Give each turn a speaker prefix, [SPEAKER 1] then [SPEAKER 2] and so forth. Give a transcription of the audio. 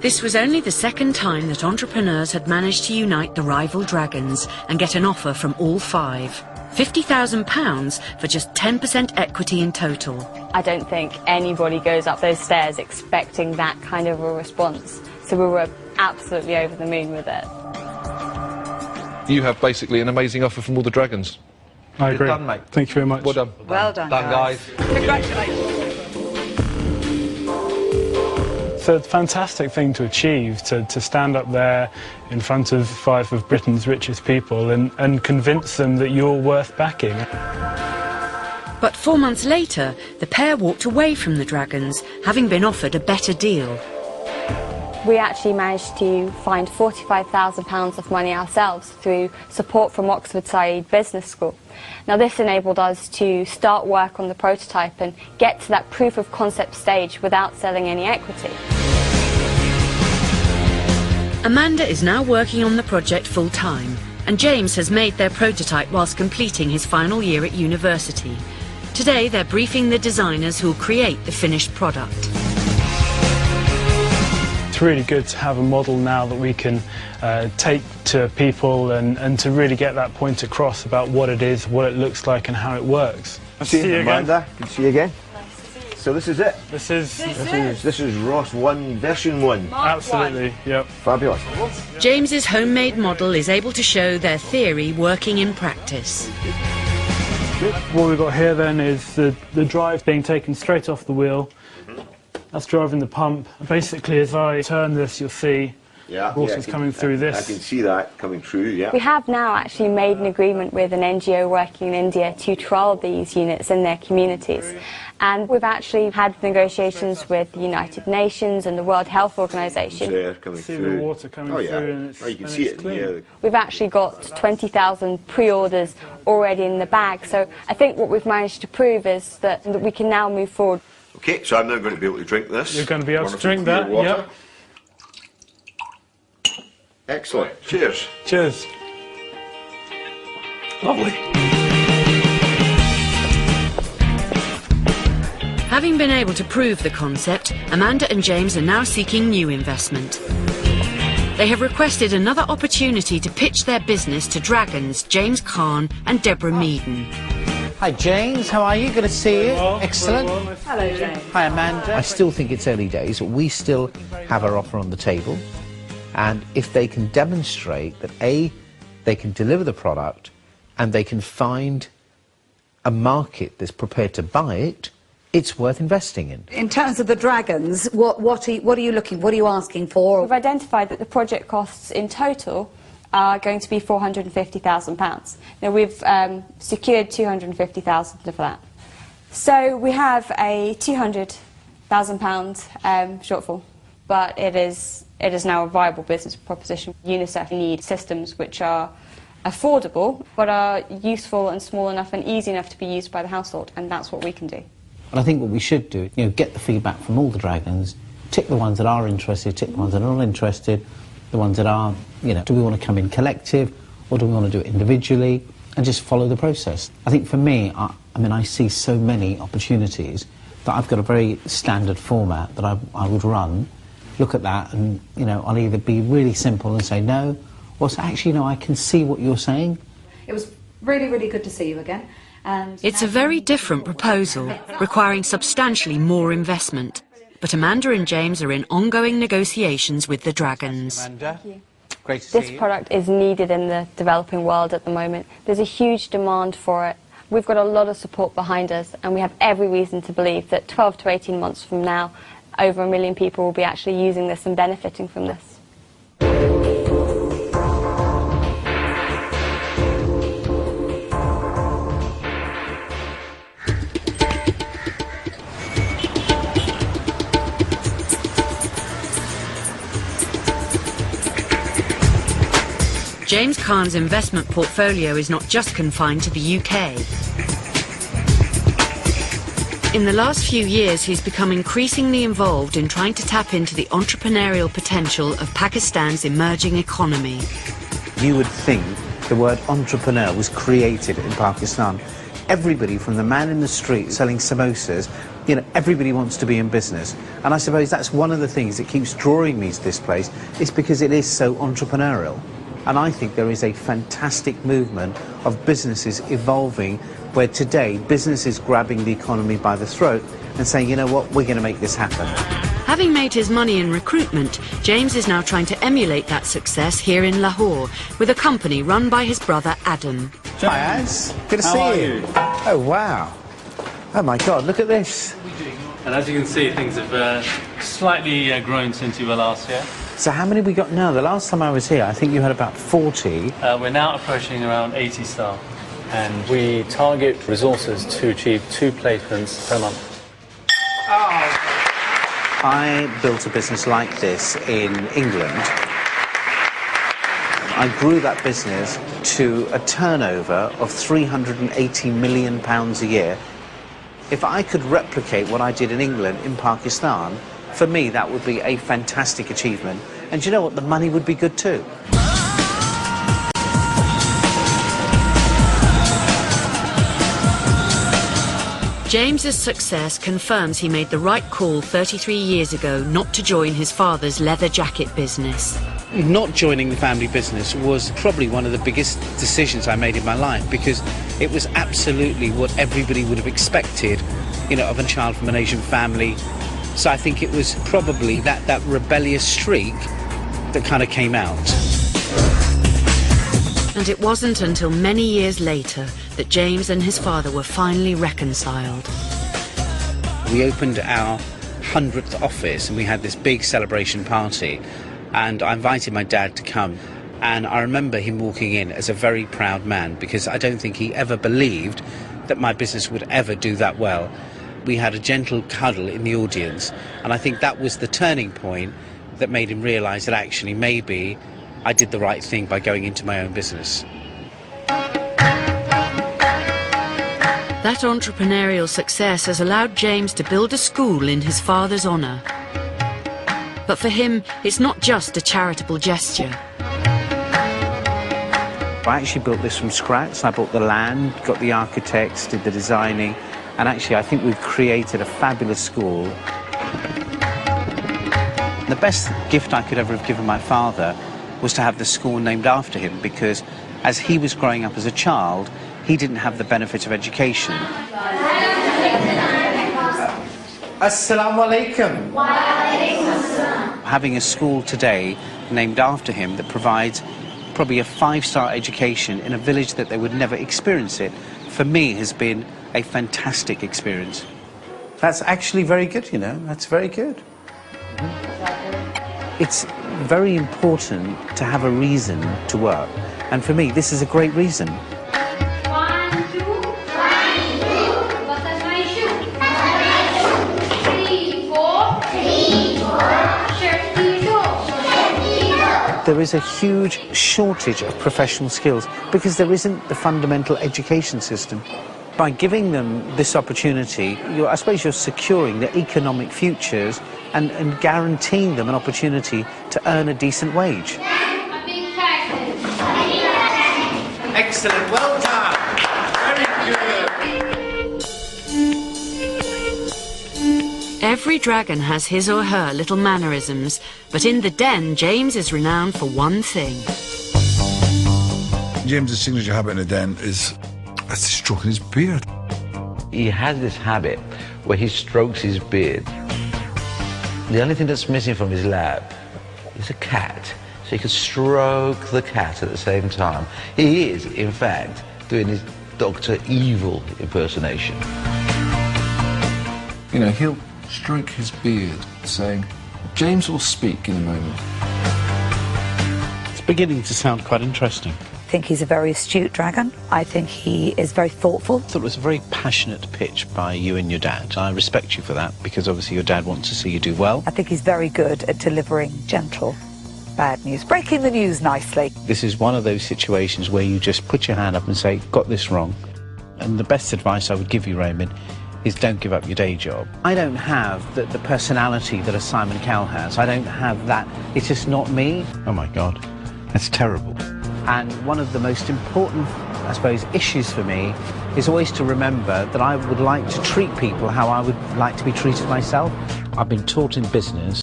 [SPEAKER 1] This was only the second time that entrepreneurs had managed to unite the rival dragons and get an offer from all five. £50,000 for just 10% equity in total.
[SPEAKER 2] I don't think anybody goes up those stairs expecting that kind of a response. So we were absolutely over the moon with it.
[SPEAKER 3] You have basically an amazing offer from all the dragons.
[SPEAKER 4] I agree.
[SPEAKER 3] Well done, mate.
[SPEAKER 4] Thank you very much.
[SPEAKER 3] Well done.
[SPEAKER 5] Well done,
[SPEAKER 3] guys.
[SPEAKER 5] Congratulations.
[SPEAKER 4] It's a fantastic thing to achieve, to stand up there in front of five of Britain's richest people and convince them that you're worth backing.
[SPEAKER 1] But 4 months later, the pair walked away from the dragons, having been offered a better deal.
[SPEAKER 2] We actually managed to find £45,000 of money ourselves through support from Oxford Said Business School. Now this enabled us to start work on the prototype and get to that proof of concept stage without selling any equity.
[SPEAKER 1] Amanda is now working on the project full-time, and James has made their prototype whilst completing his final year at university. Today they're briefing the designers who'll create the finished product.
[SPEAKER 4] It's really good to have a model now that we can take to people and to really get that point across about what it is, what it looks like and how it works.
[SPEAKER 6] See you Amanda. Good to see you again. So this is it.
[SPEAKER 4] This is
[SPEAKER 6] Ross 1 version 1.
[SPEAKER 4] Absolutely, yep.
[SPEAKER 6] Fabulous.
[SPEAKER 1] James's homemade model is able to show their theory working in practice.
[SPEAKER 4] What we've got here then is the drive being taken straight off the wheel. That's driving the pump. Basically, as I turn this, you'll see water's coming through this.
[SPEAKER 6] I can see that coming through, yeah.
[SPEAKER 2] We have now actually made an agreement with an NGO working in India to trial these units in their communities. And we've actually had negotiations with the United Nations and the World Health Organization.
[SPEAKER 6] There, coming
[SPEAKER 4] See
[SPEAKER 6] through.
[SPEAKER 4] the water coming through and it's,
[SPEAKER 6] you can see it. Yeah.
[SPEAKER 2] We've actually got 20,000 pre-orders already in the bag. So I think what we've managed to prove is that we can now move forward.
[SPEAKER 6] Okay, so I'm now going to be able to drink this.
[SPEAKER 4] You're going to be able to drink
[SPEAKER 6] clear
[SPEAKER 4] that,
[SPEAKER 6] water.
[SPEAKER 4] yep.
[SPEAKER 6] Excellent. Cheers.
[SPEAKER 4] Cheers. Lovely.
[SPEAKER 1] Having been able to prove the concept, Amanda and James are now seeking new investment. They have requested another opportunity to pitch their business to dragons James Caan and Deborah Meaden.
[SPEAKER 7] Hi James, how are you? Good to see you.
[SPEAKER 4] Well,
[SPEAKER 7] excellent.
[SPEAKER 4] Well,
[SPEAKER 5] Hello James.
[SPEAKER 7] Hi Amanda. I still think it's early days. We still have our offer on the table. And if they can demonstrate that A, they can deliver the product and they can find a market that's prepared to buy it, it's worth investing in.
[SPEAKER 5] In terms of the dragons, what are you asking for?
[SPEAKER 2] We've identified that the project costs in total are going to be £450,000. Now we've secured £250,000 of that. So we have a £200,000 shortfall, but it is now a viable business proposition. UNICEF need systems which are affordable, but are useful and small enough and easy enough to be used by the household, and that's what we can do.
[SPEAKER 7] And I think what we should do, get the feedback from all the dragons, tick the ones that are interested, tick the ones that are not interested, the ones that are, do we want to come in collective or do we want to do it individually, and just follow the process. I think for me, I see so many opportunities that I've got a very standard format that I would run, look at that and, I'll either be really simple and say no, or say, actually, no, I can see what you're saying.
[SPEAKER 5] It was really, really good to see you again. And
[SPEAKER 1] It's a very different proposal, requiring substantially more investment. But Amanda and James are in ongoing negotiations with the dragons.
[SPEAKER 7] Amanda, great to see you.
[SPEAKER 2] This product is needed in the developing world at the moment. There's a huge demand for it. We've got a lot of support behind us, and we have every reason to believe that 12 to 18 months from now, over 1 million people will be actually using this and benefiting from this.
[SPEAKER 1] James Caan's investment portfolio is not just confined to the UK. In the last few years, he's become increasingly involved in trying to tap into the entrepreneurial potential of Pakistan's emerging economy.
[SPEAKER 8] You would think the word entrepreneur was created in Pakistan.
[SPEAKER 7] everybody from the man in the street selling samosas, you know, everybody wants to be in business. And I suppose that's one of the things that keeps drawing me to this place, is because it is so entrepreneurial. And I think there is a fantastic movement of businesses evolving, where today business is grabbing the economy by the throat and saying, you know what, we're going to make this happen.
[SPEAKER 1] Having made his money in recruitment, James is now trying to emulate that success here in Lahore with a company run by his brother Adam.
[SPEAKER 7] Hi, Az. Good to see you. Oh, wow. Oh, my God, look at this.
[SPEAKER 8] And as you can see, things have slightly grown since you were last year.
[SPEAKER 7] So how many we got now? The last time I was here, I think you had about 40.
[SPEAKER 8] We're now approaching around 80 staff. And we target resources to achieve 2 placements per month.
[SPEAKER 7] I built a business like this in England. I grew that business to a turnover of £380 million a year. If I could replicate what I did in England in Pakistan, for me that would be a fantastic achievement. And do you know what? The money would be good too.
[SPEAKER 1] James's success confirms he made the right call 33 years ago not to join his father's leather jacket business.
[SPEAKER 7] Not joining the family business was probably one of the biggest decisions I made in my life, because it was absolutely what everybody would have expected, you know, of a child from an Asian family. So I think it was probably that rebellious streak that kind of came out.
[SPEAKER 1] And it wasn't until many years later that James and his father were finally reconciled.
[SPEAKER 7] We opened our 100th office and we had this big celebration party, and I invited my dad to come, and I remember him walking in as a very proud man, because I don't think he ever believed that my business would ever do that well. We had a gentle cuddle in the audience, and I think that was the turning point that made him realise that actually maybe I did the right thing by going into my own business.
[SPEAKER 1] That entrepreneurial success has allowed James to build a school in his father's honour. But for him, it's not just a charitable gesture.
[SPEAKER 7] I actually built this from scratch. I bought the land, got the architects, did the designing, and actually I think we've created a fabulous school. The best gift I could ever have given my father was to have the school named after him, because as he was growing up as a child, he didn't have the benefit of education. Assalamu alaikum. Having a school today named after him that provides probably a 5-star education in a village that they would never experience it, for me has been a fantastic experience. That's actually very good, you know, that's very good. It's very important to have a reason to work, and for me this is a great reason. There is a huge shortage of professional skills because there isn't the fundamental education system. By giving them this opportunity, I suppose you're securing their economic futures and guaranteeing them an opportunity to earn a decent wage. Excellent, well done. Very good.
[SPEAKER 1] Every dragon has his or her little mannerisms, but in the den, James is renowned for one thing.
[SPEAKER 9] James's signature habit in the den is stroking his beard.
[SPEAKER 10] He has this habit where he strokes his beard. The only thing that's missing from his lab is a cat, so he can stroke the cat at the same time. He is, in fact, doing his Dr. Evil impersonation.
[SPEAKER 3] You know, he'll stroke his beard, saying, James will speak in a moment.
[SPEAKER 7] It's beginning to sound quite interesting.
[SPEAKER 5] I think he's a very astute dragon. I think he is very thoughtful.
[SPEAKER 7] I thought it was a very passionate pitch by you and your dad. I respect you for that, because obviously your dad wants to see you do well.
[SPEAKER 5] I think he's very good at delivering gentle, bad news, breaking the news nicely.
[SPEAKER 7] This is one of those situations where you just put your hand up and say, got this wrong. And the best advice I would give you, Raymond, is don't give up your day job. I don't have the personality that a Simon Cowell has. I don't have that. It's just not me. Oh my God, that's terrible. And one of the most important I suppose, issues for me is always to remember that I would like to treat people how I would like to be treated myself. I've been taught in business